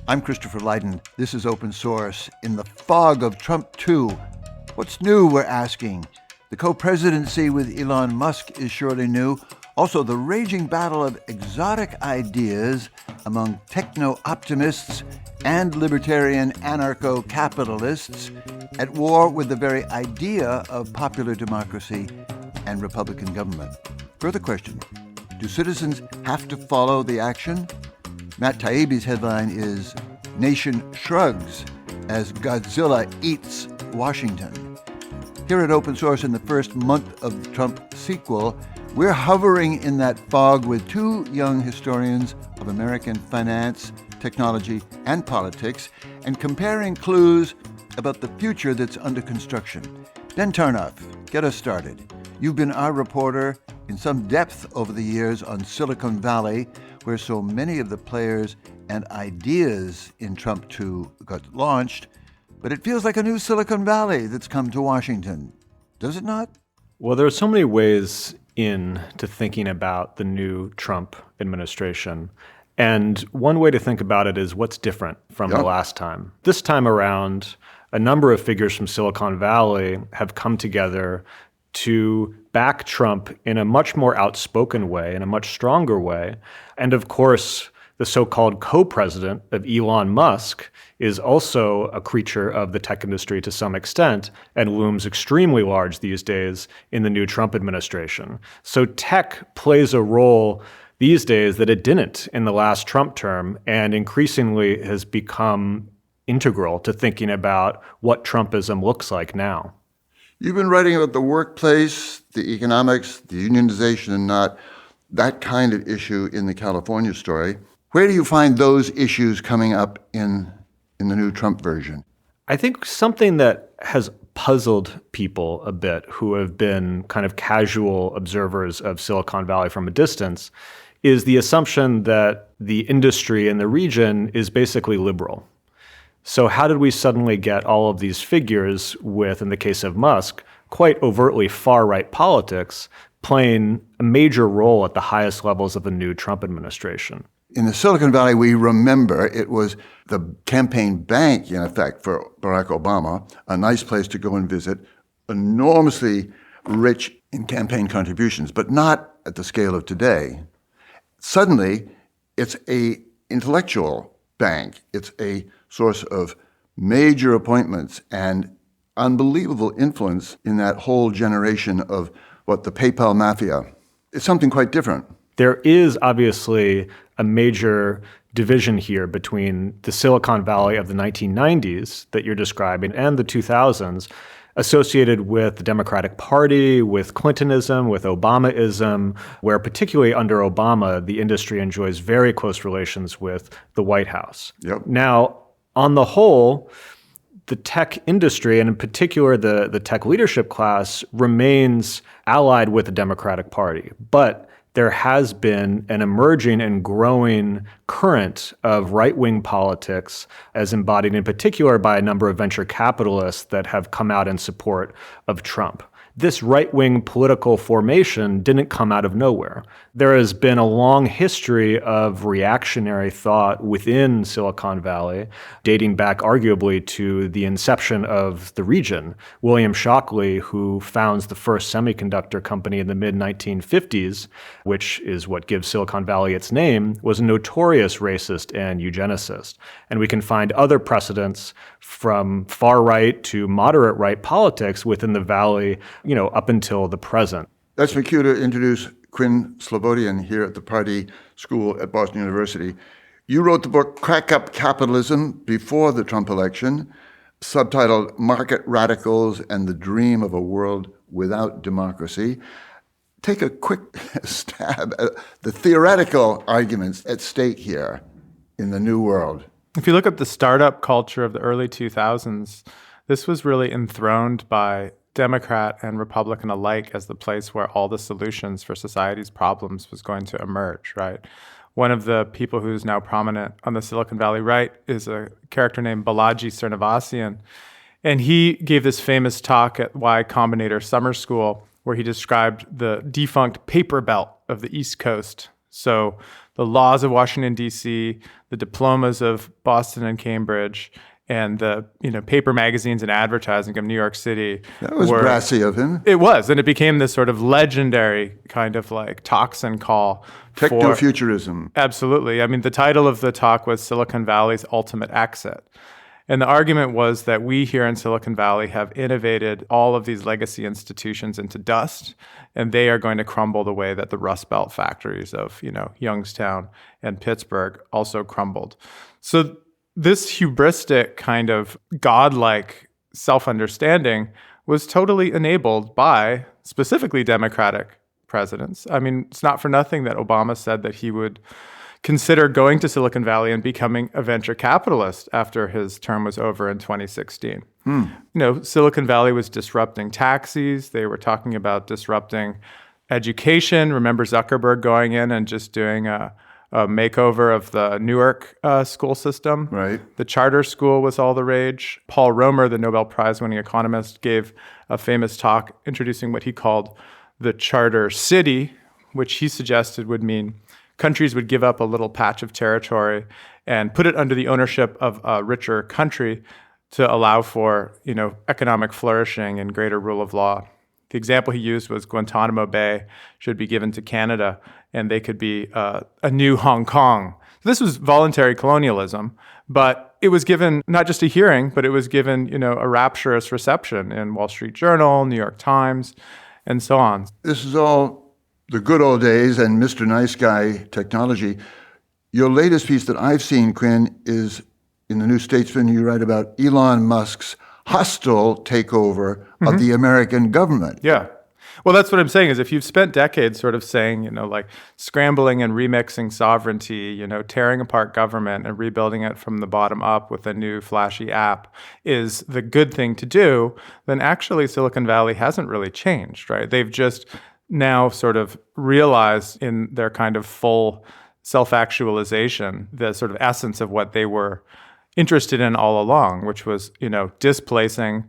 I'm Christopher Lydon. This is Open Source. In the fog of Trump 2, what's new, we're asking? The co-presidency with Elon Musk is surely new. Also, the raging battle of exotic ideas among techno-optimists and libertarian anarcho-capitalists at war with the very idea of popular democracy and Republican government. Further question, do citizens have to follow the action? Matt Taibbi's headline is Nation Shrugs as Godzilla Eats Washington. Here at Open Source, in the first month of the Trump sequel, we're hovering in that fog with two young historians of American finance, technology, and politics, and comparing clues about the future that's under construction. Ben Tarnoff, get us started. You've been our reporter in some depth over the years on Silicon Valley, where so many of the players and ideas in Trump 2 got launched, but it feels like a new Silicon Valley that's come to Washington. Does it not? Well, there are so many ways into thinking about the new Trump administration. And one way to think about it is what's different from the last time. This time around, a number of figures from Silicon Valley have come together to back Trump in a much more outspoken way, in a much stronger way. And of course, the so-called co-president of Elon Musk is also a creature of the tech industry to some extent and looms extremely large these days in the new Trump administration. So tech plays a role these days that it didn't in the last Trump term and increasingly has become integral to thinking about what Trumpism looks like now. You've been writing about the workplace, the economics, the unionization and not that kind of issue in the California story. Where do you find those issues coming up in the new Trump version? I think something that has puzzled people a bit who have been kind of casual observers of Silicon Valley from a distance is the assumption that the industry in the region is basically liberal. So how did we suddenly get all of these figures with, in the case of Musk, quite overtly far-right politics playing a major role at the highest levels of the new Trump administration? In the Silicon Valley, we remember it was the campaign bank, in effect, for Barack Obama, a nice place to go and visit, enormously rich in campaign contributions, but not at the scale of today. Suddenly, it's a intellectual bank. It's a source of major appointments and unbelievable influence in that whole generation of the PayPal mafia. It's something quite different. There is obviously a major division here between the Silicon Valley of the 1990s that you're describing and the 2000s, associated with the Democratic Party, with Clintonism, with Obamaism, where particularly under Obama, the industry enjoys very close relations with the White House. Yep. Now, on the whole, the tech industry, and in particular the tech leadership class, remains allied with the Democratic Party. But there has been an emerging and growing current of right-wing politics as embodied in particular by a number of venture capitalists that have come out in support of Trump. This right-wing political formation didn't come out of nowhere. There has been a long history of reactionary thought within Silicon Valley, dating back arguably to the inception of the region. William Shockley, who founds the first semiconductor company in the mid-1950s, which is what gives Silicon Valley its name, was a notorious racist and eugenicist. And we can find other precedents from far-right to moderate-right politics within the Valley, up until the present. That's my cue to introduce Quinn Slobodian here at the Party School at Boston University. You wrote the book Crack Up Capitalism before the Trump election, subtitled Market Radicals and the Dream of a World Without Democracy. Take a quick stab at the theoretical arguments at stake here in the new world. If you look at the startup culture of the early 2000s, this was really enthroned by Democrat and Republican alike as the place where all the solutions for society's problems was going to emerge, right? One of the people who's now prominent on the Silicon Valley right is a character named Balaji Srinivasan. And he gave this famous talk at Y Combinator Summer School where he described the defunct paper belt of the East Coast. So the laws of Washington, D.C., the diplomas of Boston and Cambridge, and the paper magazines and advertising of New York City. That was brassy of him. It was, and it became this sort of legendary kind of like tocsin call. Techno-futurism. Absolutely. I mean, the title of the talk was Silicon Valley's Ultimate Exit. And the argument was that we here in Silicon Valley have innovated all of these legacy institutions into dust, and they are going to crumble the way that the Rust Belt factories of, Youngstown and Pittsburgh also crumbled. So this hubristic kind of godlike self-understanding was totally enabled by specifically Democratic presidents. I mean, it's not for nothing that Obama said that he would consider going to Silicon Valley and becoming a venture capitalist after his term was over in 2016. Silicon Valley was disrupting taxis. They were talking about disrupting education. Remember Zuckerberg going in and just doing a makeover of the Newark school system. Right. The charter school was all the rage. Paul Romer, the Nobel Prize-winning economist, gave a famous talk introducing what he called the charter city, which he suggested would mean countries would give up a little patch of territory and put it under the ownership of a richer country to allow for, economic flourishing and greater rule of law. The example he used was Guantanamo Bay should be given to Canada, and they could be a new Hong Kong. This was voluntary colonialism, but it was given not just a hearing, but it was given, a rapturous reception in Wall Street Journal, New York Times, and so on. This is all the good old days and Mr. Nice Guy technology. Your latest piece that I've seen, Quinn, is in the New Statesman. You write about Elon Musk's hostile takeover of the American government. Yeah. Well, that's what I'm saying is if you've spent decades sort of saying, like scrambling and remixing sovereignty, tearing apart government and rebuilding it from the bottom up with a new flashy app is the good thing to do, then actually Silicon Valley hasn't really changed, right? They've just now sort of realized in their kind of full self-actualization the sort of essence of what they were interested in all along, which was, displacing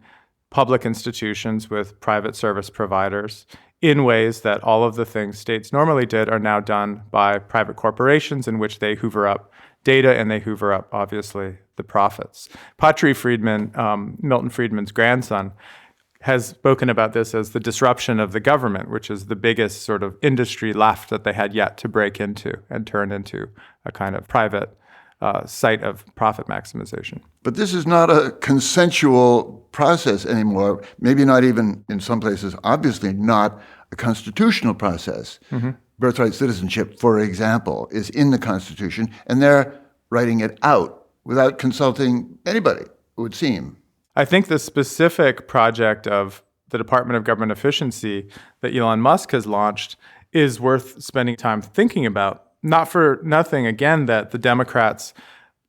public institutions with private service providers in ways that all of the things states normally did are now done by private corporations in which they hoover up data and they hoover up, obviously, the profits. Patri Friedman, Milton Friedman's grandson, has spoken about this as the disruption of the government, which is the biggest sort of industry left that they had yet to break into and turn into a kind of private site of profit maximization. But this is not a consensual process anymore, maybe not even in some places, obviously not a constitutional process. Birthright citizenship, for example, is in the Constitution, and they're writing it out without consulting anybody, it would seem. I think the specific project of the Department of Government Efficiency that Elon Musk has launched is worth spending time thinking about. Not for nothing, again, that the Democrats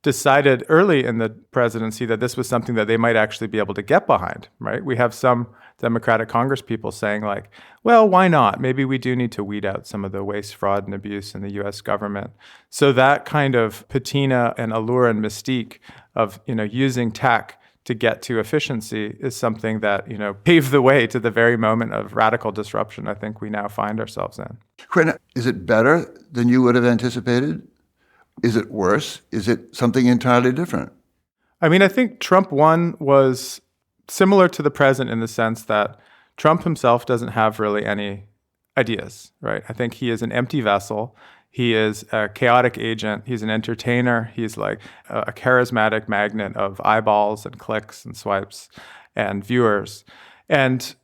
decided early in the presidency that this was something that they might actually be able to get behind, right? We have some Democratic Congress people saying like, well, why not? Maybe we do need to weed out some of the waste, fraud, and abuse in the U.S. government. So that kind of patina and allure and mystique of, using tech to get to efficiency is something that, paved the way to the very moment of radical disruption I think we now find ourselves in. Quinn, is it better than you would have anticipated? Is it worse? Is it something entirely different? I mean, I think Trump 1 was similar to the present in the sense that Trump himself doesn't have really any ideas, right? I think he is an empty vessel. He is a chaotic agent. He's an entertainer. He's like a charismatic magnet of eyeballs and clicks and swipes and viewers. And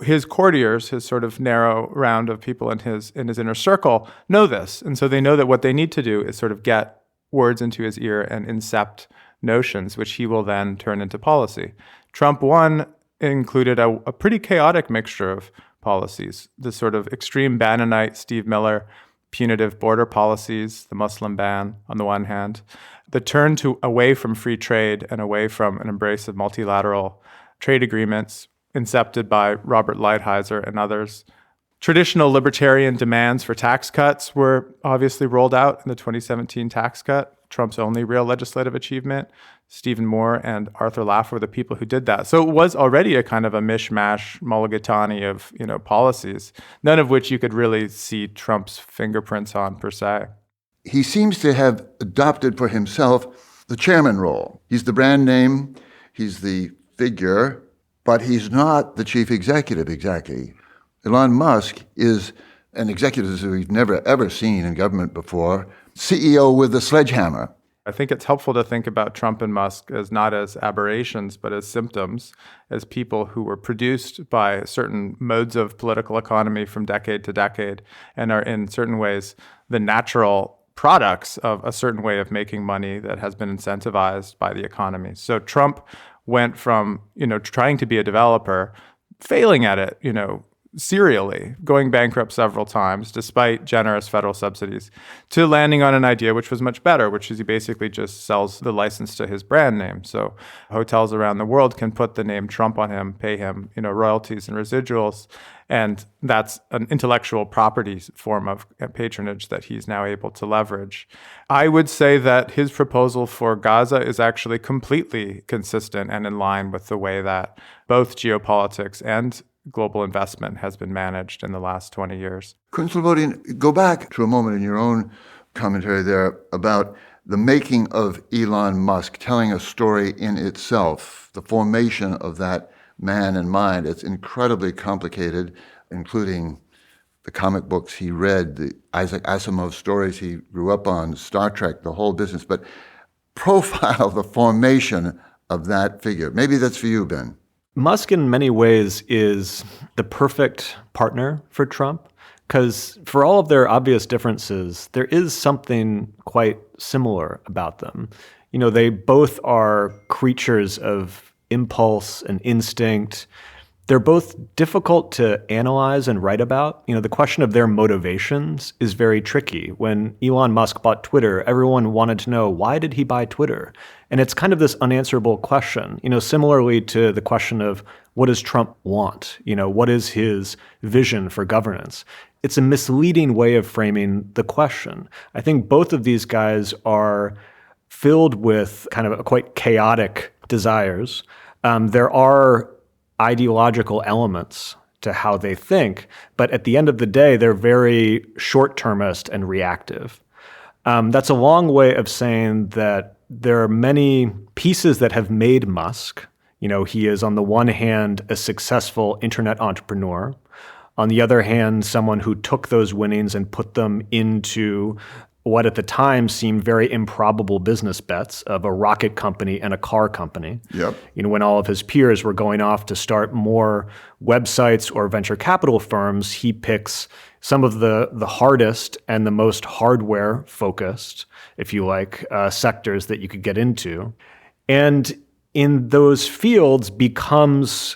his courtiers, his sort of narrow round of people in his inner circle, know this. And so they know that what they need to do is sort of get words into his ear and incept notions, which he will then turn into policy. Trump 1 included a pretty chaotic mixture of policies, the sort of extreme Bannonite, Steve Miller, punitive border policies, the Muslim ban on the one hand, the turn away from free trade and away from an embrace of multilateral trade agreements incepted by Robert Lighthizer and others. Traditional libertarian demands for tax cuts were obviously rolled out in the 2017 tax cut. Trump's only real legislative achievement. Stephen Moore and Arthur Laffer were the people who did that. So it was already a kind of a mishmash, mulligatawny of, policies, none of which you could really see Trump's fingerprints on per se. He seems to have adopted for himself the chairman role. He's the brand name, he's the figure, but he's not the chief executive exactly. Elon Musk is an executive who we've never, ever seen in government before, CEO with a sledgehammer. I think it's helpful to think about Trump and Musk as not as aberrations, but as symptoms, as people who were produced by certain modes of political economy from decade to decade and are in certain ways the natural products of a certain way of making money that has been incentivized by the economy. So Trump went from, trying to be a developer, failing at it, serially, going bankrupt several times despite generous federal subsidies, to landing on an idea which was much better, which is he basically just sells the license to his brand name. So hotels around the world can put the name Trump on him, pay him, royalties and residuals. And that's an intellectual property form of patronage that he's now able to leverage. I would say that his proposal for Gaza is actually completely consistent and in line with the way that both geopolitics and global investment has been managed in the last 20 years. Quinn Slobodian, go back to a moment in your own commentary there about the making of Elon Musk, telling a story in itself, the formation of that man and mind. It's incredibly complicated, including the comic books he read, the Isaac Asimov stories he grew up on, Star Trek, the whole business. But profile the formation of that figure. Maybe that's for you, Ben. Musk, in many ways, is the perfect partner for Trump because for all of their obvious differences, there is something quite similar about them. They both are creatures of impulse and instinct. They're both difficult to analyze and write about. The question of their motivations is very tricky. When Elon Musk bought Twitter, everyone wanted to know, why did he buy Twitter? And it's kind of this unanswerable question, similarly to the question of what does Trump want? What is his vision for governance? It's a misleading way of framing the question. I think both of these guys are filled with kind of quite chaotic desires. There are ideological elements to how they think, but at the end of the day, they're very short-termist and reactive. That's a long way of saying that there are many pieces that have made Musk. He is on the one hand a successful internet entrepreneur. On the other hand, someone who took those winnings and put them into what at the time seemed very improbable business bets of a rocket company and a car company. Yep. When all of his peers were going off to start more websites or venture capital firms, he picks some of the hardest and the most hardware-focused, if you like, sectors that you could get into. And in those fields becomes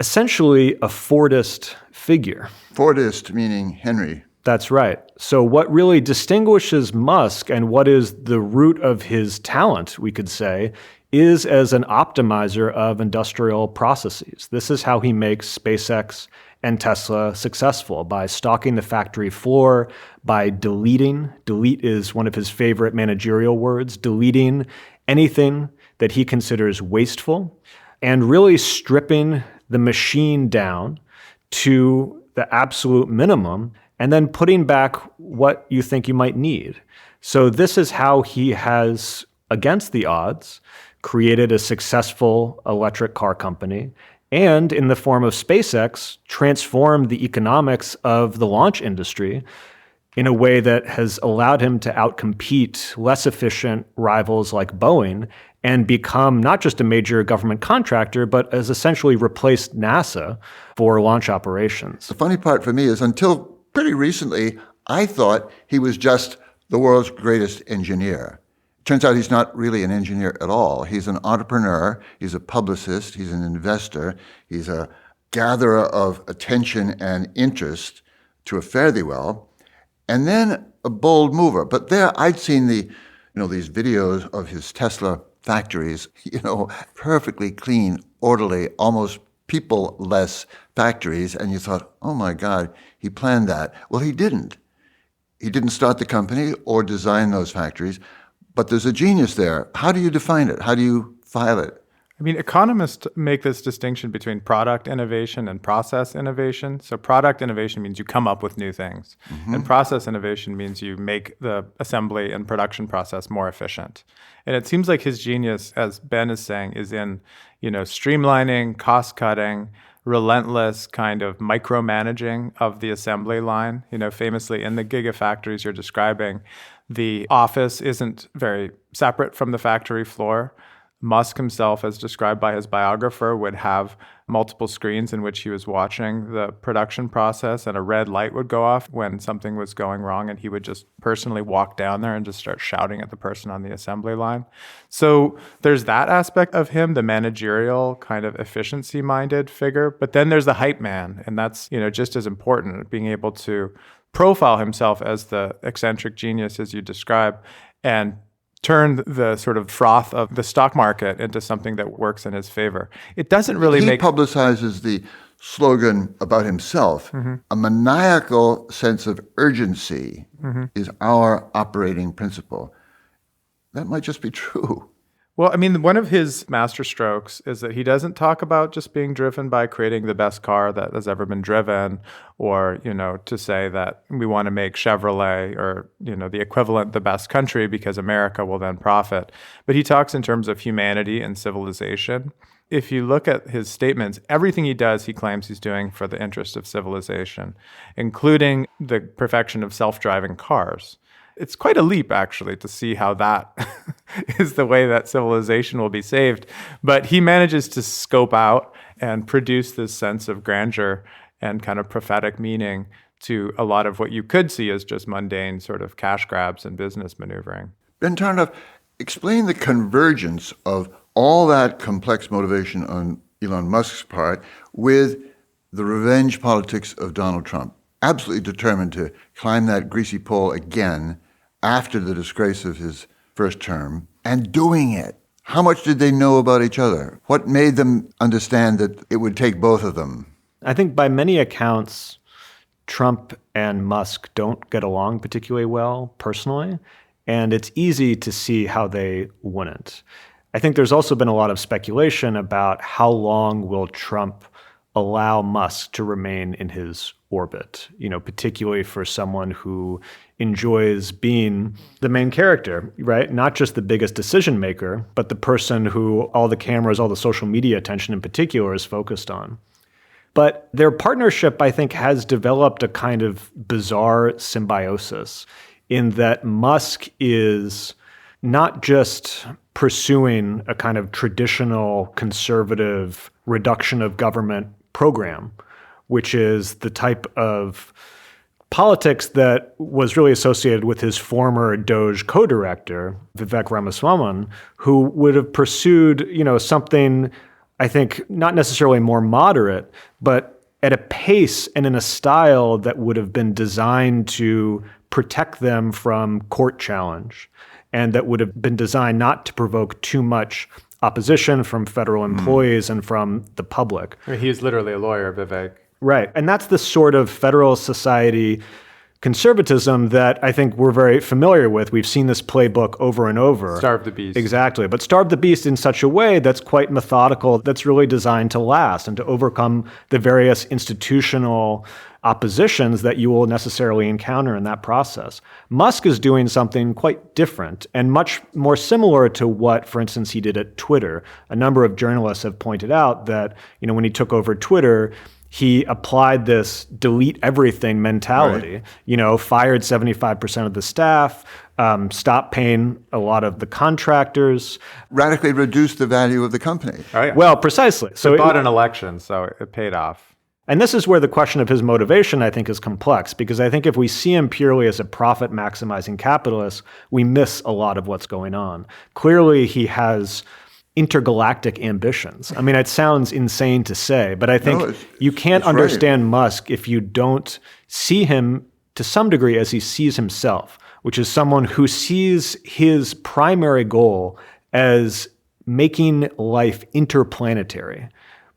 essentially a Fordist figure. Fordist meaning Henry. That's right. So what really distinguishes Musk and what is the root of his talent, we could say, is as an optimizer of industrial processes. This is how he makes SpaceX and Tesla successful, by stalking the factory floor, by deleting. Delete is one of his favorite managerial words, deleting anything that he considers wasteful, and really stripping the machine down to the absolute minimum, and then putting back what you think you might need. So this is how he has, against the odds, created a successful electric car company, and in the form of SpaceX, transformed the economics of the launch industry in a way that has allowed him to outcompete less efficient rivals like Boeing and become not just a major government contractor, but has essentially replaced NASA for launch operations. The funny part for me is until pretty recently, I thought he was just the world's greatest engineer. Turns out he's not really an engineer at all. He's an entrepreneur, he's a publicist, he's an investor, he's a gatherer of attention and interest to a fare-thee-well, and then a bold mover. But there, I'd seen these videos of his Tesla factories, perfectly clean, orderly, almost people-less factories, and you thought, oh my God, he planned that. Well, he didn't. He didn't start the company or design those factories, But there's a genius there. How do you define it? How do you file it? I mean, economists make this distinction between product innovation and process innovation. So product innovation means you come up with new things. And process innovation means you make the assembly and production process more efficient. And it seems like his genius, as Ben is saying, is in, streamlining, cost-cutting, relentless kind of micromanaging of the assembly line. Famously in the gigafactories you're describing, the office isn't very separate from the factory floor. Musk himself, as described by his biographer, would have multiple screens in which he was watching the production process, and a red light would go off when something was going wrong, and he would just personally walk down there and just start shouting at the person on the assembly line. So there's that aspect of him, the managerial kind of efficiency-minded figure. But then there's the hype man, and that's just as important, being able to profile himself as the eccentric genius, as you describe, and turn the sort of froth of the stock market into something that works in his favor. It doesn't really He publicizes the slogan about himself. A maniacal sense of urgency is our operating principle. That might just be true. Well, I mean, one of his masterstrokes is that he doesn't talk about just being driven by creating the best car that has ever been driven, or, to say that we want to make Chevrolet or, the equivalent, the best country, because America will then profit. But he talks in terms of humanity and civilization. If you look at his statements, everything he does, he claims he's doing for the interest of civilization, including the perfection of self-driving cars. It's quite a leap, actually, to see how that is the way that civilization will be saved. But he manages to scope out and produce this sense of grandeur and kind of prophetic meaning to a lot of what you could see as just mundane sort of cash grabs and business maneuvering. Ben Tarnoff, explain the convergence of all that complex motivation on Elon Musk's part with the revenge politics of Donald Trump. Absolutely determined to climb that greasy pole again after the disgrace of his first term, and doing it. How much did they know about each other? What made them understand that it would take both of them? I think by many accounts, Trump and Musk don't get along particularly well personally, and it's easy to see how they wouldn't. I think there's also been a lot of speculation about how long will Trump allow Musk to remain in his orbit, particularly for someone who enjoys being the main character, right? Not just the biggest decision maker, but the person who all the cameras, all the social media attention in particular is focused on. But their partnership, I think, has developed a kind of bizarre symbiosis in that Musk is not just pursuing a kind of traditional conservative reduction of government program, which is the type of politics that was really associated with his former Doge co-director, Vivek Ramaswamy, who would have pursued, something, I think, not necessarily more moderate, but at a pace and in a style that would have been designed to protect them from court challenge, and that would have been designed not to provoke too much opposition from federal employees and from the public. He is literally a lawyer, Vivek. Right. And that's the sort of Federal Society conservatism that I think we're very familiar with. We've seen this playbook over and over. Starve the beast. Exactly. But starve the beast in such a way that's quite methodical, that's really designed to last and to overcome the various institutional oppositions that you will necessarily encounter in that process. Musk is doing something quite different and much more similar to what, for instance, he did at Twitter. A number of journalists have pointed out that, when he took over Twitter, he applied this delete everything mentality, right. Fired 75% of the staff, stopped paying a lot of the contractors. Radically reduced the value of the company. Oh, yeah. Well, precisely. So it bought an election, so it paid off. And this is where the question of his motivation, I think, is complex, because I think if we see him purely as a profit-maximizing capitalist, we miss a lot of what's going on. Clearly, he has intergalactic ambitions. I mean, it sounds insane to say, but I think you can't understand Musk if you don't see him to some degree as he sees himself, which is someone who sees his primary goal as making life interplanetary,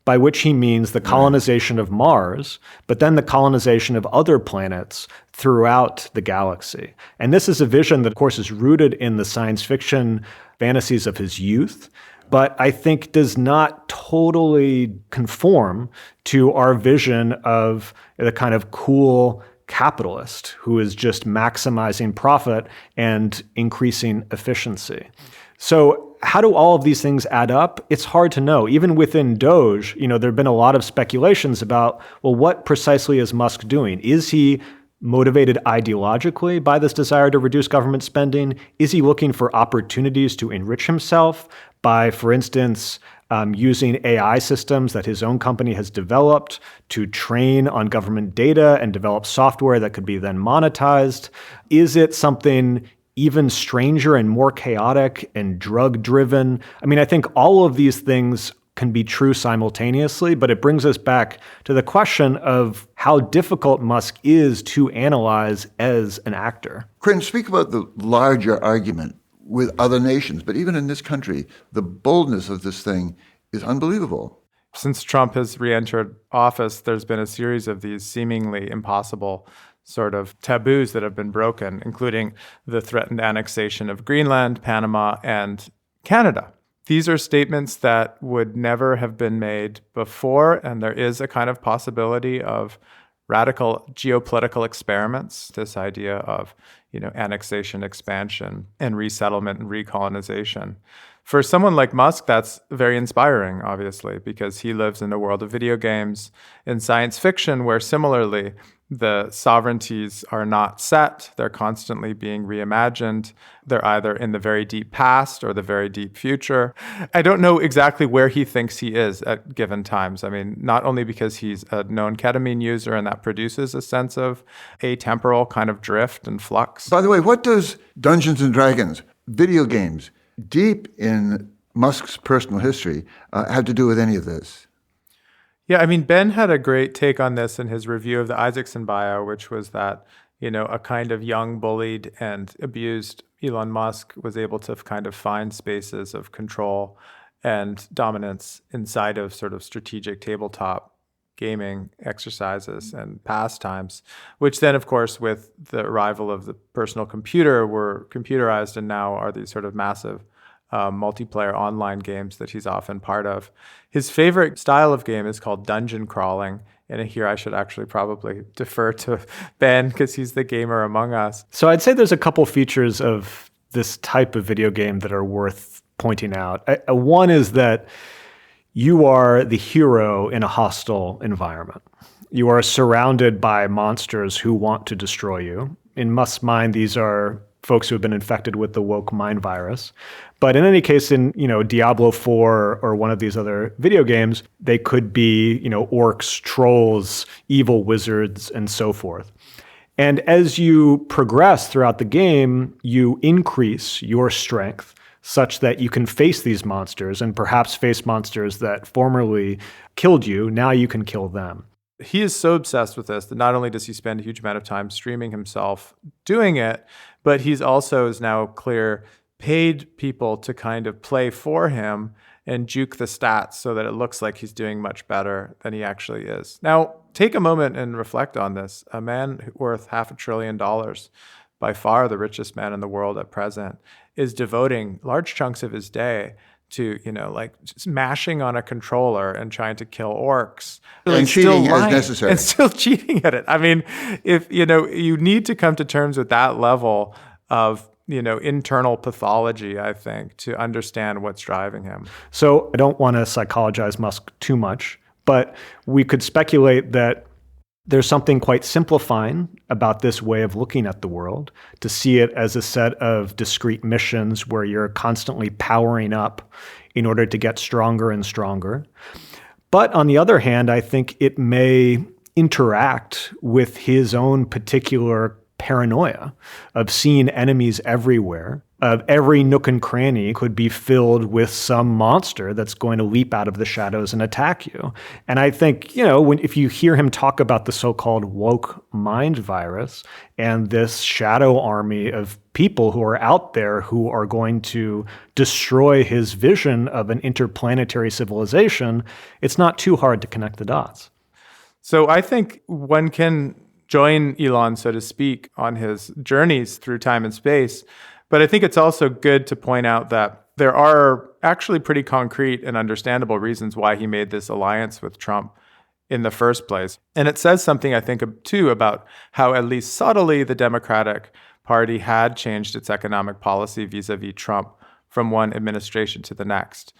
by which he means the colonization of Mars, but then the colonization of other planets throughout the galaxy. And this is a vision that, of course, is rooted in the science fiction fantasies of his youth, but I think does not totally conform to our vision of the kind of cool capitalist who is just maximizing profit and increasing efficiency. So how do all of these things add up? It's hard to know. Even within Doge, there have been a lot of speculations about, well, what precisely is Musk doing? Is he motivated ideologically by this desire to reduce government spending? Is he looking for opportunities to enrich himself by, for instance, using AI systems that his own company has developed to train on government data and develop software that could be then monetized? Is it something even stranger and more chaotic and drug-driven? I mean, I think all of these things can be true simultaneously, but it brings us back to the question of how difficult Musk is to analyze as an actor. Quinn, speak about the larger argument with other nations, but even in this country, the boldness of this thing is unbelievable. Since Trump has re-entered office, there's been a series of these seemingly impossible sort of taboos that have been broken, including the threatened annexation of Greenland, Panama, and Canada. These are statements that would never have been made before, and there is a kind of possibility of radical geopolitical experiments, this idea of, annexation, expansion, and resettlement and recolonization. For someone like Musk, that's very inspiring, obviously, because he lives in a world of video games and science fiction where similarly the sovereignties are not set. They're constantly being reimagined. They're either in the very deep past or the very deep future. I don't know exactly where he thinks he is at given times. I mean, not only because he's a known ketamine user and that produces a sense of atemporal kind of drift and flux. By the way, what does Dungeons and Dragons, video games, deep in Musk's personal history, have to do with any of this? Yeah, I mean, Ben had a great take on this in his review of the Isaacson bio, which was that, a kind of young, bullied, and abused Elon Musk was able to kind of find spaces of control and dominance inside of sort of strategic tabletop gaming exercises and pastimes, which then, of course, with the arrival of the personal computer, were computerized and now are these sort of massive multiplayer online games that he's often part of. His favorite style of game is called dungeon crawling. And here I should actually probably defer to Ben because he's the gamer among us. So I'd say there's a couple features of this type of video game that are worth pointing out. One is that you are the hero in a hostile environment. You are surrounded by monsters who want to destroy you. In Musk's mind, these are folks who have been infected with the woke mind virus. But in any case, in Diablo 4 or one of these other video games, they could be orcs, trolls, evil wizards, and so forth. And as you progress throughout the game, you increase your strength such that you can face these monsters and perhaps face monsters that formerly killed you. Now you can kill them. He is so obsessed with this that not only does he spend a huge amount of time streaming himself doing it, but he's also, is now clear, paid people to kind of play for him and juke the stats so that it looks like he's doing much better than he actually is. Now, take a moment and reflect on this. A man worth $500 billion, by far the richest man in the world at present, is devoting large chunks of his day to, smashing on a controller and trying to kill orcs. And cheating as necessary. And still cheating at it. I mean, if, you need to come to terms with that level of, internal pathology, I think, to understand what's driving him. So I don't want to psychologize Musk too much, but we could speculate that there's something quite simplifying about this way of looking at the world, to see it as a set of discrete missions where you're constantly powering up in order to get stronger and stronger. But on the other hand, I think it may interact with his own particular paranoia of seeing enemies everywhere every nook and cranny could be filled with some monster that's going to leap out of the shadows and attack you. And I think, if you hear him talk about the so-called woke mind virus and this shadow army of people who are out there who are going to destroy his vision of an interplanetary civilization, it's not too hard to connect the dots. So I think one can join Elon, so to speak, on his journeys through time and space. But I think it's also good to point out that there are actually pretty concrete and understandable reasons why he made this alliance with Trump in the first place. And it says something, I think, too, about how at least subtly the Democratic Party had changed its economic policy vis-a-vis Trump from one administration to the next.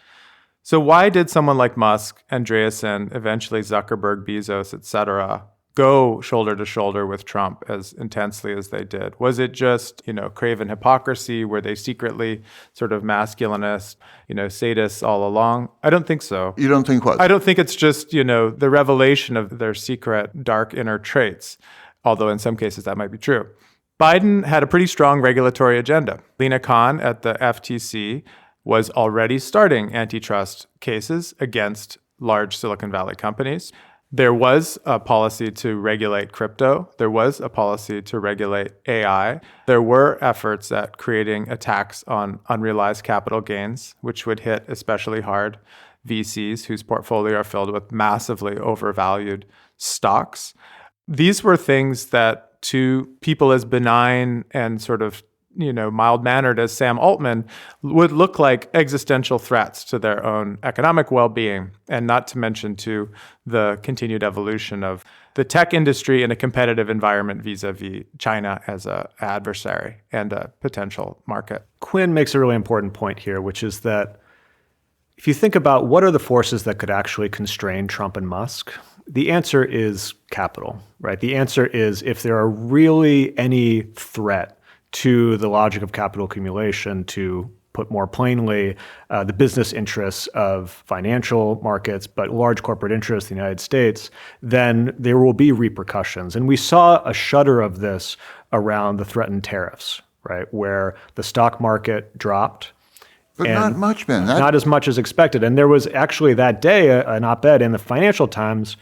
So why did someone like Musk, Andreessen, eventually Zuckerberg, Bezos, etc., go shoulder to shoulder with Trump as intensely as they did? Was it just, craven hypocrisy? Were they secretly sort of masculinist, sadists all along? I don't think so. You don't think what? I don't think it's just, the revelation of their secret dark inner traits, although in some cases that might be true. Biden had a pretty strong regulatory agenda. Lina Khan at the FTC was already starting antitrust cases against large Silicon Valley companies. There was a policy to regulate crypto. There was a policy to regulate AI. There were efforts at creating a tax on unrealized capital gains, which would hit especially hard VCs whose portfolio are filled with massively overvalued stocks. These were things that to people as benign and sort of mild-mannered as Sam Altman would look like existential threats to their own economic well-being, and not to mention to the continued evolution of the tech industry in a competitive environment vis-a-vis China as an adversary and a potential market. Quinn makes a really important point here, which is that if you think about what are the forces that could actually constrain Trump and Musk, the answer is capital, right? The answer is if there are really any threat to the logic of capital accumulation, to put more plainly, the business interests of financial markets, but large corporate interests in the United States, then there will be repercussions. And we saw a shudder of this around the threatened tariffs, right, where the stock market dropped. But not much, Ben. Not as much as expected. And there was actually that day an op-ed in the Financial Times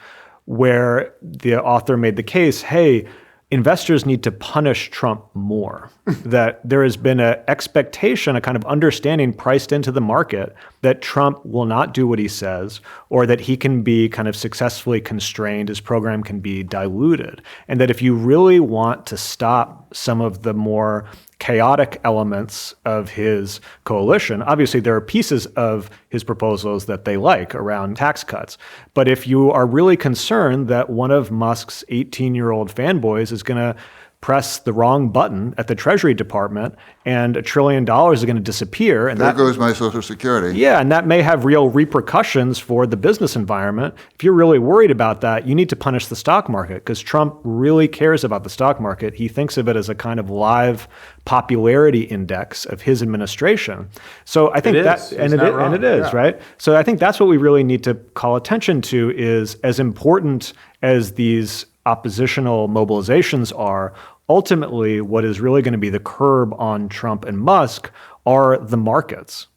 where the author made the case, hey, investors need to punish Trump more, that there has been an expectation, a kind of understanding priced into the market that Trump will not do what he says, or that he can be kind of successfully constrained, his program can be diluted. And that if you really want to stop some of the more chaotic elements of his coalition, obviously there are pieces of his proposals that they like around tax cuts. But if you are really concerned that one of Musk's 18-year-old fanboys is going to press the wrong button at the Treasury Department and $1 trillion is going to disappear. And there goes my Social Security. Yeah, and that may have real repercussions for the business environment. If you're really worried about that, you need to punish the stock market because Trump really cares about the stock market. He thinks of it as a kind of live popularity index of his administration. So I think it is, right? So I think that's what we really need to call attention to is as important as these oppositional mobilizations are, ultimately, what is really going to be the curb on Trump and Musk are the markets.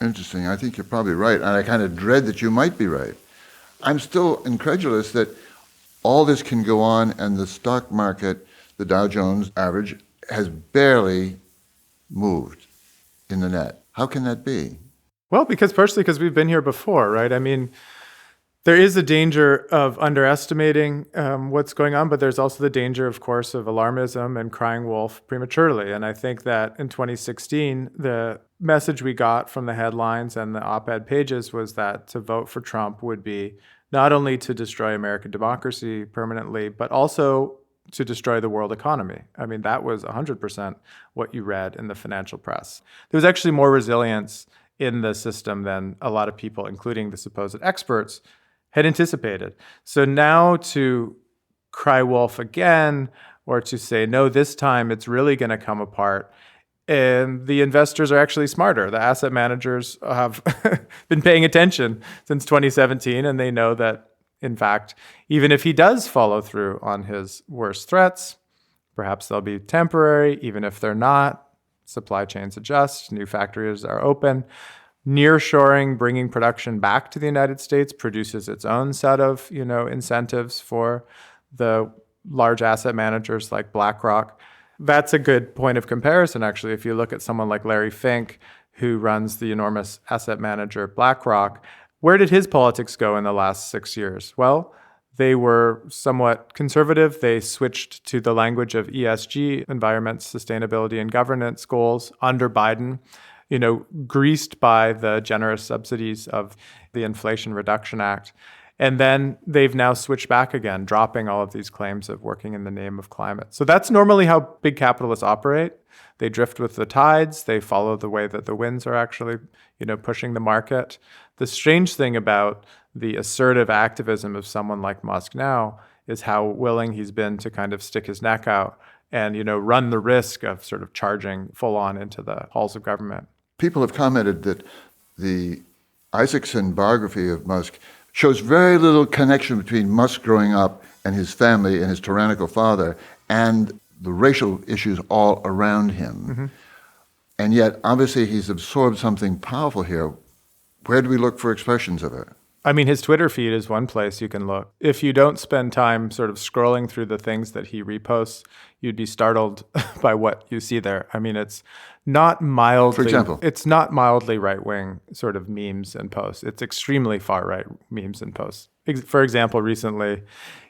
Interesting. I think you're probably right. And I kind of dread that you might be right. I'm still incredulous that all this can go on and the stock market, the Dow Jones average, has barely moved in the net. How can that be? Well, partially because we've been here before, right? I mean, there is a danger of underestimating what's going on, but there's also the danger, of course, of alarmism and crying wolf prematurely. And I think that in 2016, the message we got from the headlines and the op-ed pages was that to vote for Trump would be not only to destroy American democracy permanently, but also to destroy the world economy. I mean, that was 100% what you read in the financial press. There was actually more resilience in the system than a lot of people, including the supposed experts, had anticipated. So now to cry wolf again, or to say, no, this time it's really going to come apart. And the investors are actually smarter. The asset managers have been paying attention since 2017, and they know that, in fact, even if he does follow through on his worst threats, perhaps they'll be temporary. Even if they're not, supply chains adjust, new factories are open. Nearshoring, bringing production back to the United States, produces its own set of, incentives for the large asset managers like BlackRock. That's a good point of comparison, actually. If you look at someone like Larry Fink, who runs the enormous asset manager BlackRock, where did his politics go in the last 6 years? Well, they were somewhat conservative. They switched to the language of ESG, environment, sustainability, and governance goals under Biden, greased by the generous subsidies of the Inflation Reduction Act. And then they've now switched back again, dropping all of these claims of working in the name of climate. So that's normally how big capitalists operate. They drift with the tides. They follow the way that the winds are actually, pushing the market. The strange thing about the assertive activism of someone like Musk now is how willing he's been to kind of stick his neck out and, run the risk of sort of charging full on into the halls of government. People have commented that the Isaacson biography of Musk shows very little connection between Musk growing up and his family and his tyrannical father and the racial issues all around him. Mm-hmm. And yet, obviously, he's absorbed something powerful here. Where do we look for expressions of it? I mean, his Twitter feed is one place you can look. If you don't spend time sort of scrolling through the things that he reposts, you'd be startled by what you see there. I mean, it's not mildly, for example, it's not mildly right-wing sort of memes and posts. It's extremely far-right memes and posts. For example, recently,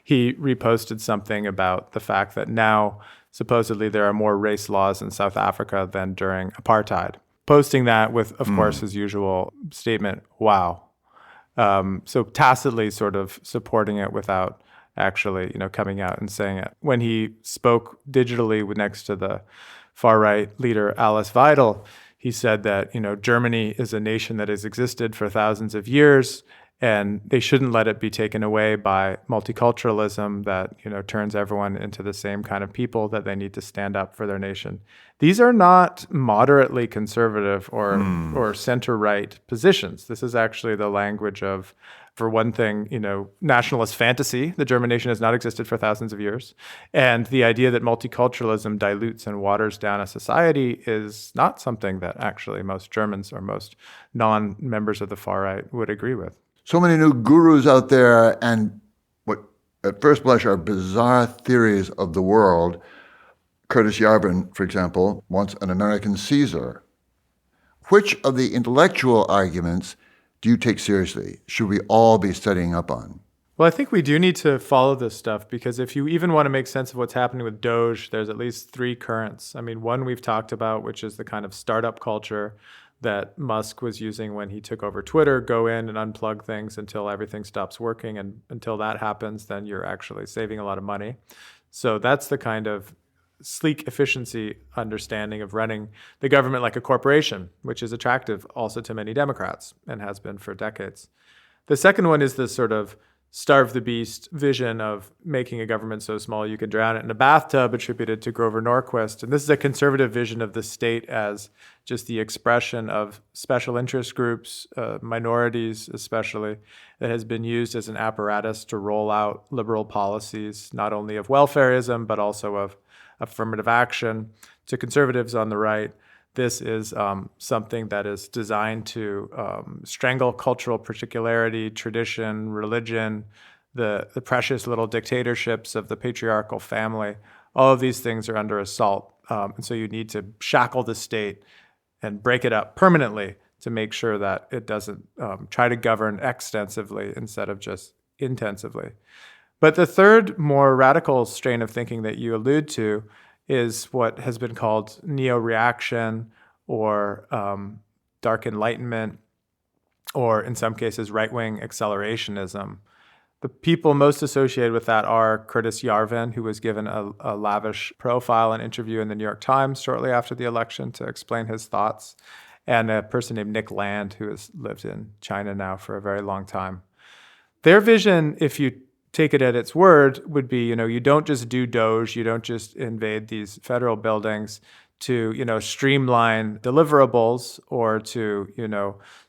he reposted something about the fact that now supposedly there are more race laws in South Africa than during apartheid. Posting that with, of course, his usual statement, wow. So tacitly sort of supporting it without actually, coming out and saying it. When he spoke digitally next to the far-right leader Alice Weidel, he said that, Germany is a nation that has existed for thousands of years, and they shouldn't let it be taken away by multiculturalism that, turns everyone into the same kind of people, that they need to stand up for their nation. These are not moderately conservative or center-right positions. This is actually the language of, for one thing, nationalist fantasy. The German nation has not existed for thousands of years. And the idea that multiculturalism dilutes and waters down a society is not something that actually most Germans or most non-members of the far right would agree with. So many new gurus out there, and what at first blush are bizarre theories of the world. Curtis Yarvin, for example, wants an American Caesar. Which of the intellectual arguments do you take seriously? Should we all be studying up on? Well, I think we do need to follow this stuff, because if you even want to make sense of what's happening with Doge, there's at least three currents. I mean, one we've talked about, which is the kind of startup culture that Musk was using when he took over Twitter. Go in and unplug things until everything stops working. And until that happens, then you're actually saving a lot of money. So that's the kind of sleek efficiency understanding of running the government like a corporation, which is attractive also to many Democrats and has been for decades. The second one is this sort of starve the beast vision of making a government so small you could drown it in a bathtub, attributed to Grover Norquist. And this is a conservative vision of the state as just the expression of special interest groups, minorities especially, that has been used as an apparatus to roll out liberal policies, not only of welfareism, but also of affirmative action. To conservatives on the right, this is something that is designed to strangle cultural particularity, tradition, religion, the precious little dictatorships of the patriarchal family. All of these things are under assault. And so you need to shackle the state and break it up permanently to make sure that it doesn't try to govern extensively instead of just intensively. But the third, more radical strain of thinking that you allude to is what has been called neo-reaction or dark enlightenment, or in some cases, right-wing accelerationism. The people most associated with that are Curtis Yarvin, who was given a lavish profile and interview in the New York Times shortly after the election to explain his thoughts, and a person named Nick Land, who has lived in China now for a very long time. Their vision, if you take it at its word, would be, you don't just do Doge, you don't just invade these federal buildings to, streamline deliverables or to,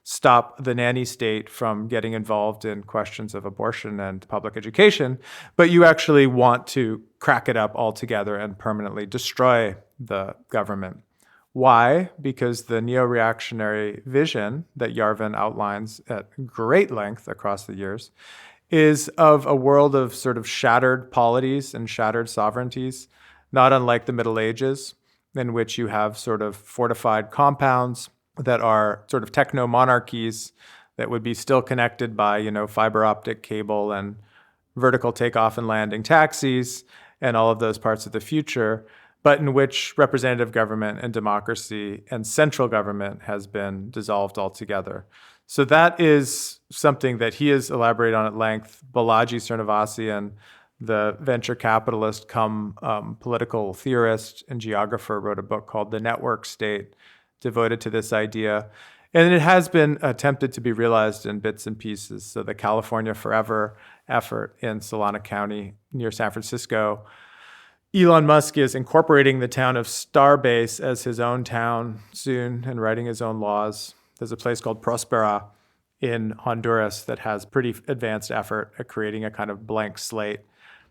stop the nanny state from getting involved in questions of abortion and public education, but you actually want to crack it up altogether and permanently destroy the government. Why? Because the neo-reactionary vision that Yarvin outlines at great length across the years is of a world of sort of shattered polities and shattered sovereignties, not unlike the Middle Ages, in which you have sort of fortified compounds that are sort of techno-monarchies that would be still connected by, fiber optic cable and vertical takeoff and landing taxis and all of those parts of the future, but in which representative government and democracy and central government has been dissolved altogether. So that is something that he has elaborated on at length. Balaji Srinivasan, the venture capitalist come political theorist and geographer, wrote a book called The Network State, devoted to this idea. And it has been attempted to be realized in bits and pieces. So the California Forever effort in Solana County near San Francisco. Elon Musk is incorporating the town of Starbase as his own town soon and writing his own laws. There's a place called Prospera in Honduras that has pretty advanced effort at creating a kind of blank slate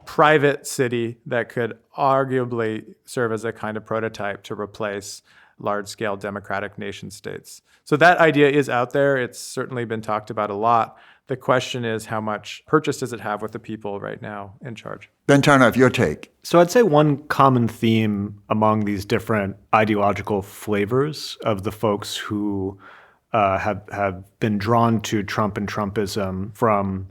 private city that could arguably serve as a kind of prototype to replace large-scale democratic nation states. So that idea is out there. It's certainly been talked about a lot. The question is, how much purchase does it have with the people right now in charge? Ben Tarnoff, your take. So I'd say one common theme among these different ideological flavors of the folks who have been drawn to Trump and Trumpism from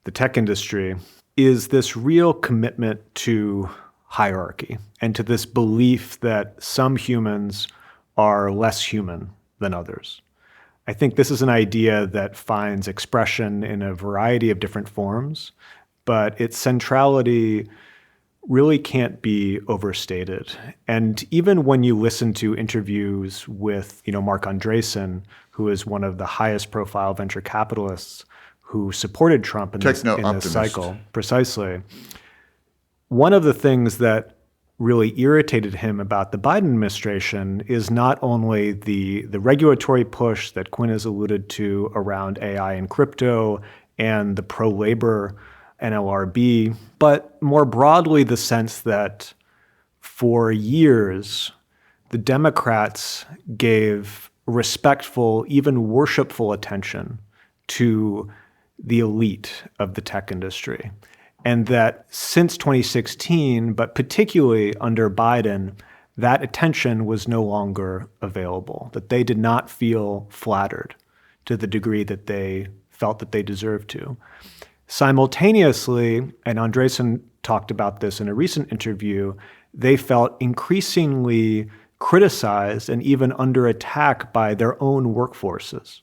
the tech industry is this real commitment to hierarchy and to this belief that some humans are less human than others. I think this is an idea that finds expression in a variety of different forms, but its centrality really can't be overstated. And even when you listen to interviews with, Mark Andreessen, who is one of the highest profile venture capitalists who supported Trump in this cycle, precisely. One of the things that really irritated him about the Biden administration is not only the regulatory push that Quinn has alluded to around AI and crypto and the pro-labor NLRB, but more broadly the sense that for years, the Democrats gave respectful, even worshipful attention to the elite of the tech industry. And that since 2016, but particularly under Biden, that attention was no longer available, that they did not feel flattered to the degree that they felt that they deserved to. Simultaneously, and Andreessen talked about this in a recent interview, they felt increasingly criticized and even under attack by their own workforces.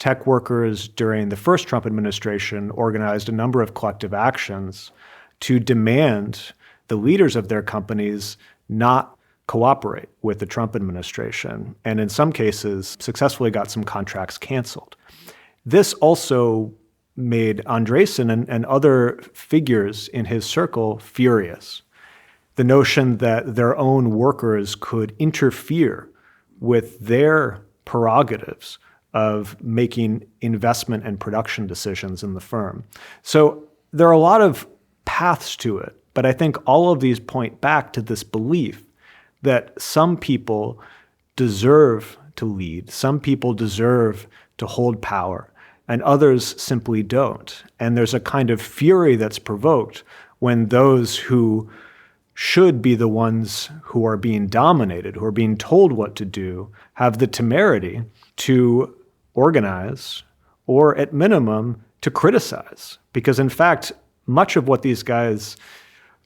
Tech workers during the first Trump administration organized a number of collective actions to demand the leaders of their companies not cooperate with the Trump administration, and in some cases successfully got some contracts canceled. This also made Andreessen and other figures in his circle furious. The notion that their own workers could interfere with their prerogatives of making investment and production decisions in the firm. So there are a lot of paths to it, but I think all of these point back to this belief that some people deserve to lead, some people deserve to hold power, and others simply don't. And there's a kind of fury that's provoked when those who should be the ones who are being dominated, who are being told what to do, have the temerity to organize, or at minimum, to criticize. Because in fact, much of what these guys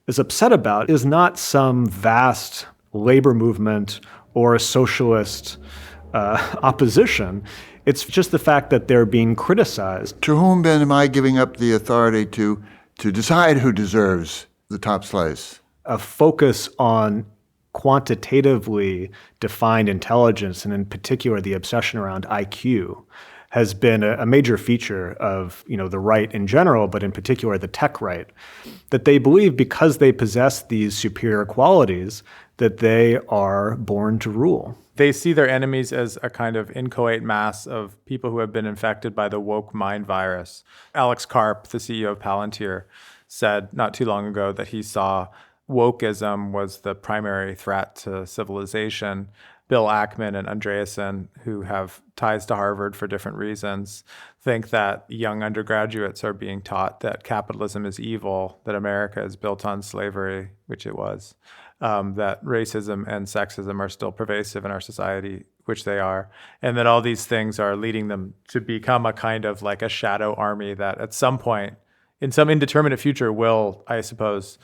is upset about is not some vast labor movement or a socialist opposition. It's just the fact that they're being criticized. To whom, Ben, am I giving up the authority to decide who deserves the top slice? A focus on quantitatively defined intelligence, and in particular the obsession around IQ, has been a major feature of the right in general, but in particular the tech right, that they believe because they possess these superior qualities that they are born to rule. They see their enemies as a kind of inchoate mass of people who have been infected by the woke mind virus. Alex Karp, the CEO of Palantir, said not too long ago that he saw wokeism was the primary threat to civilization, Bill Ackman and Andreessen, who have ties to Harvard for different reasons, think that young undergraduates are being taught that capitalism is evil, that America is built on slavery, which it was, that racism and sexism are still pervasive in our society, which they are, and that all these things are leading them to become a kind of like a shadow army that at some point, in some indeterminate future, will, I suppose,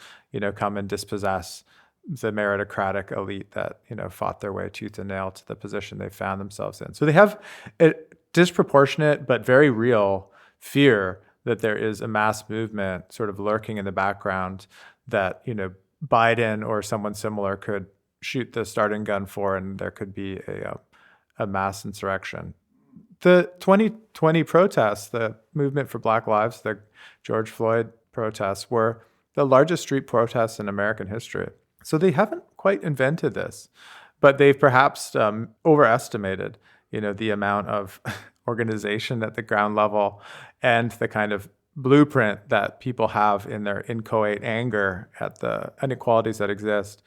come and dispossess the meritocratic elite that, fought their way tooth and nail to the position they found themselves in. So they have a disproportionate but very real fear that there is a mass movement sort of lurking in the background that, Biden or someone similar could shoot the starting gun for, and there could be a mass insurrection. The 2020 protests, the movement for Black Lives, the George Floyd protests, were the largest street protests in American history. So they haven't quite invented this, but they've perhaps overestimated, the amount of organization at the ground level and the kind of blueprint that people have in their inchoate anger at the inequalities that exist.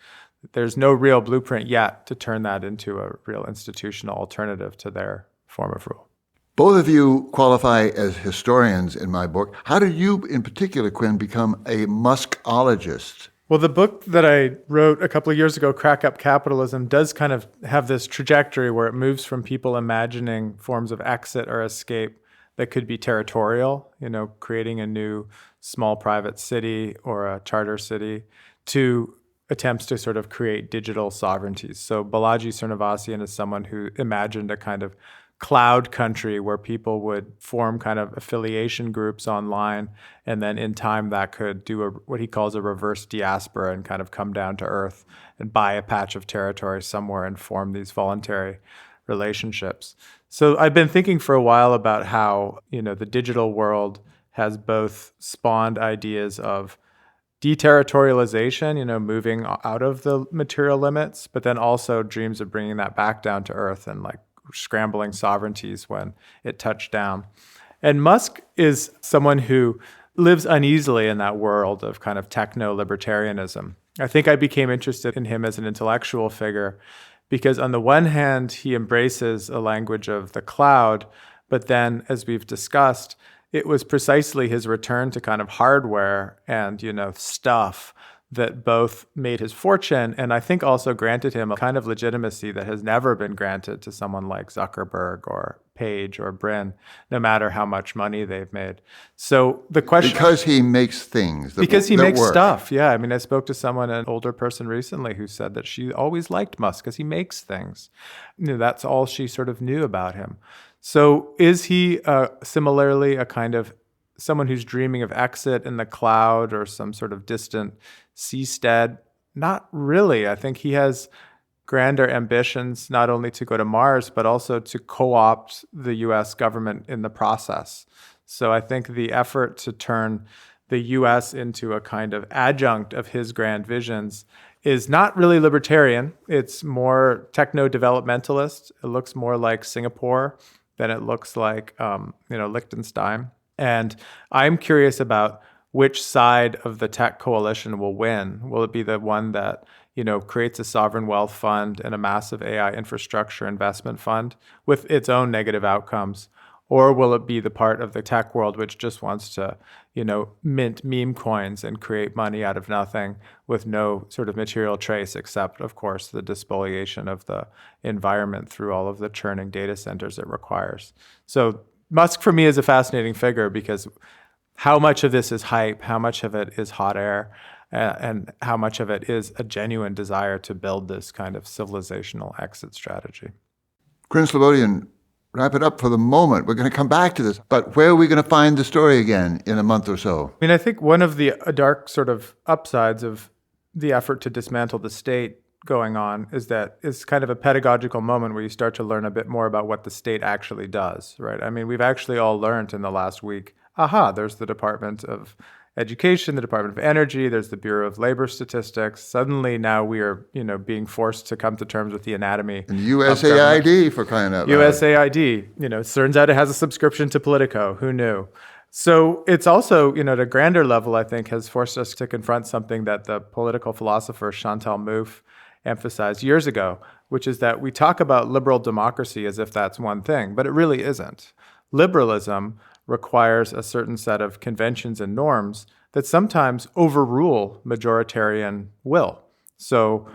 There's no real blueprint yet to turn that into a real institutional alternative to their form of rule. Both of you qualify as historians in my book. How did you, in particular, Quinn, become a Muskologist? Well, the book that I wrote a couple of years ago, Crack Up Capitalism, does kind of have this trajectory where it moves from people imagining forms of exit or escape that could be territorial, creating a new small private city or a charter city, to attempts to sort of create digital sovereignties. So Balaji Srinivasan is someone who imagined a kind of cloud country where people would form kind of affiliation groups online, and then in time that could do what he calls a reverse diaspora and kind of come down to earth and buy a patch of territory somewhere and form these voluntary relationships. So I've been thinking for a while about how, the digital world has both spawned ideas of deterritorialization, moving out of the material limits, but then also dreams of bringing that back down to earth and like scrambling sovereignties when it touched down. And Musk is someone who lives uneasily in that world of kind of techno-libertarianism. I think I became interested in him as an intellectual figure because on the one hand, he embraces a language of the cloud, but then, as we've discussed, it was precisely his return to kind of hardware and, stuff that both made his fortune and I think also granted him a kind of legitimacy that has never been granted to someone like Zuckerberg or Page or Brin, no matter how much money they've made. So the question... Because he makes things that Because he that makes work. stuff, yeah. I mean, I spoke to someone, an older person recently, who said that she always liked Musk because he makes things. That's all she sort of knew about him. So is he similarly a kind of someone who's dreaming of exit in the cloud or some sort of distant seastead? Not really. I think he has grander ambitions, not only to go to Mars, but also to co-opt the US government in the process. So I think the effort to turn the US into a kind of adjunct of his grand visions is not really libertarian. It's more techno-developmentalist. It looks more like Singapore than it looks like, Liechtenstein. And I'm curious about which side of the tech coalition will win. Will it be the one that, creates a sovereign wealth fund and a massive AI infrastructure investment fund with its own negative outcomes? Or will it be the part of the tech world which just wants to, mint meme coins and create money out of nothing with no sort of material trace except, of course, the despoliation of the environment through all of the churning data centers it requires? So Musk, for me, is a fascinating figure because how much of this is hype, how much of it is hot air, and how much of it is a genuine desire to build this kind of civilizational exit strategy. Quinn Slobodian, wrap it up for the moment. We're going to come back to this, but where are we going to find the story again in a month or so? I mean, I think one of the dark sort of upsides of the effort to dismantle the state going on is that it's kind of a pedagogical moment where you start to learn a bit more about what the state actually does, right? I mean, we've actually all learned in the last week, there's the Department of Education, the Department of Energy, there's the Bureau of Labor Statistics. Suddenly now we are, being forced to come to terms with the anatomy. And USAID, for crying out loud. USAID, turns out it has a subscription to Politico. Who knew? So it's also, at a grander level, I think, has forced us to confront something that the political philosopher Chantal Mouffe emphasized years ago, which is that we talk about liberal democracy as if that's one thing, but it really isn't. Liberalism requires a certain set of conventions and norms that sometimes overrule majoritarian will. So,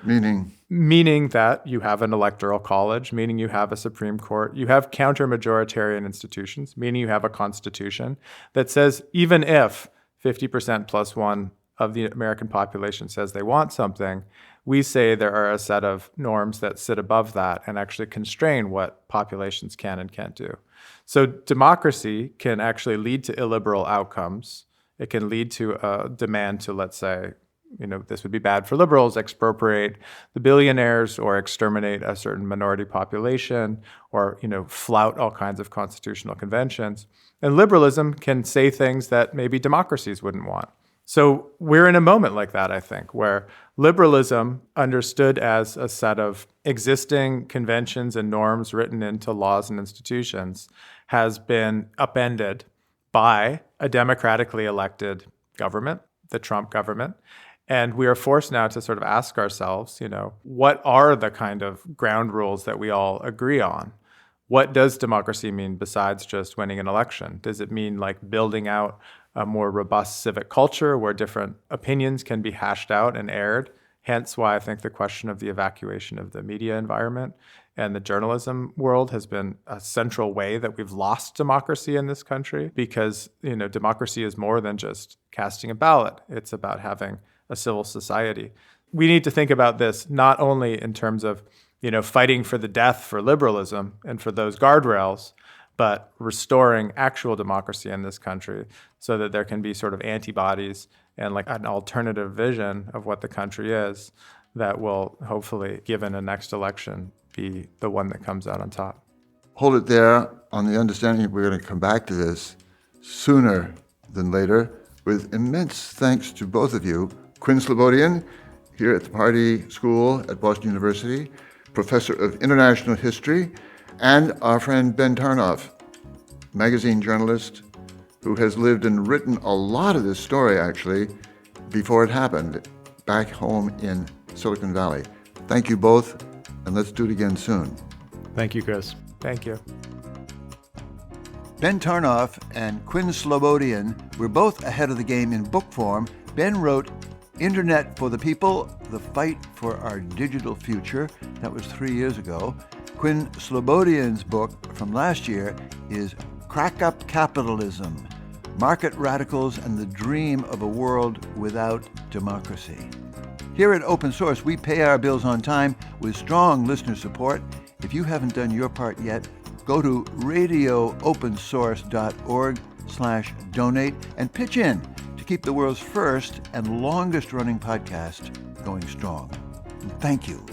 meaning that you have an electoral college, meaning you have a Supreme Court, you have counter-majoritarian institutions, meaning you have a constitution that says even if 50% plus one of the American population says they want something, we say there are a set of norms that sit above that and actually constrain what populations can and can't do. So democracy can actually lead to illiberal outcomes. It can lead to a demand to, let's say, this would be bad for liberals, expropriate the billionaires or exterminate a certain minority population or, flout all kinds of constitutional conventions. And liberalism can say things that maybe democracies wouldn't want. So we're in a moment like that, I think, where liberalism, understood as a set of existing conventions and norms written into laws and institutions, has been upended by a democratically elected government, the Trump government. And we are forced now to sort of ask ourselves, what are the kind of ground rules that we all agree on? What does democracy mean besides just winning an election? Does it mean like building out a more robust civic culture where different opinions can be hashed out and aired? Hence why I think the question of the evacuation of the media environment and the journalism world has been a central way that we've lost democracy in this country, because, democracy is more than just casting a ballot. It's about having a civil society. We need to think about this not only in terms of, fighting for the death for liberalism and for those guardrails, but restoring actual democracy in this country so that there can be sort of antibodies and like an alternative vision of what the country is that will hopefully, given a next election, be the one that comes out on top. Hold it there on the understanding that we're going to come back to this sooner than later, with immense thanks to both of you. Quinn Slobodian, here at the Party School at Boston University, professor of international history, and our friend Ben Tarnoff, magazine journalist who has lived and written a lot of this story, actually, before it happened, back home in Silicon Valley. Thank you both, and let's do it again soon. Thank you, Chris. Thank you. Ben Tarnoff and Quinn Slobodian were both ahead of the game in book form. Ben wrote Internet for the People, The Fight for Our Digital Future. That was 3 years ago. Quinn Slobodian's book from last year is Crack Up Capitalism, Market Radicals and the Dream of a World Without Democracy. Here at Open Source, we pay our bills on time with strong listener support. If you haven't done your part yet, go to radioopensource.org/donate and pitch in to keep the world's first and longest running podcast going strong. And thank you.